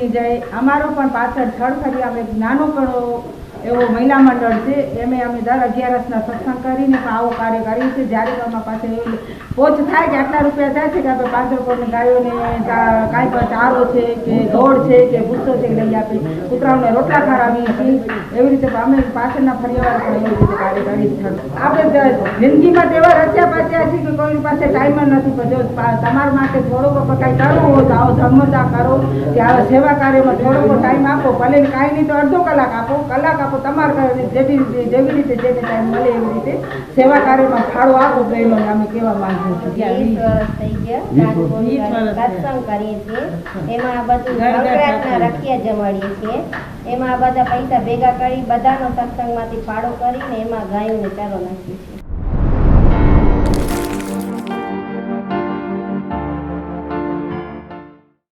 બની જાય। અમારો પણ પાછળ થળથળિયામાં એક નાનો કણો એવો મહિલા મંડળ છે, એમે અમે દર 11 સત્સંગ કરીને આવો કાર્ય કરીએ છીએ। જ્યારે અમારા પાસે પોચ થાય કે આટલા રૂપિયા થાય છે કે આપણે 5 રૂપિયાની ગાયોને કાંઈ પણ ચારો છે કે ગોળ છે કે ભૂસો છે લઈ આપી, કૂતરાઓને રોટલા ખવડાવીએ છીએ। એવી રીતે અમે પાછળના ફરિયાવાળા પણ એવી રીતે કાર્ય કરીએ છીએ। આપણે જિંદગીમાં તેવા રચ્યા પાચ્યા છીએ કે કોઈની પાસે ટાઈમ જ નથી, પણ જો તમારા માટે થોડોક કાંઈ કરવું હોય તો આવો ધર્મદા કરો કે આવા સેવા કાર્યમાં થોડોક ટાઈમ આપો, ભલે કાંઈ નહીં તો અડધો કલાક આપો, કલાક આપો, તમારા જેવી રીતે જેને ટાઈમ મળે એવી રીતે સેવા કાર્યમાં ફાળો આપો, તો એનો અમે કહેવા માંગીએ છીએ। 20 વર્ષ થઈ ગયા સત્સંગ કરીએ છીએ, એમાં બધું સંક્રાંતના રખિયા જમાડીએ છીએ, એમાં બધા પૈસા ભેગા કરી બધાનો સત્સંગમાંથી ફાળો કરીને એમાં ગાયોને ચારો નાખીએ છીએ।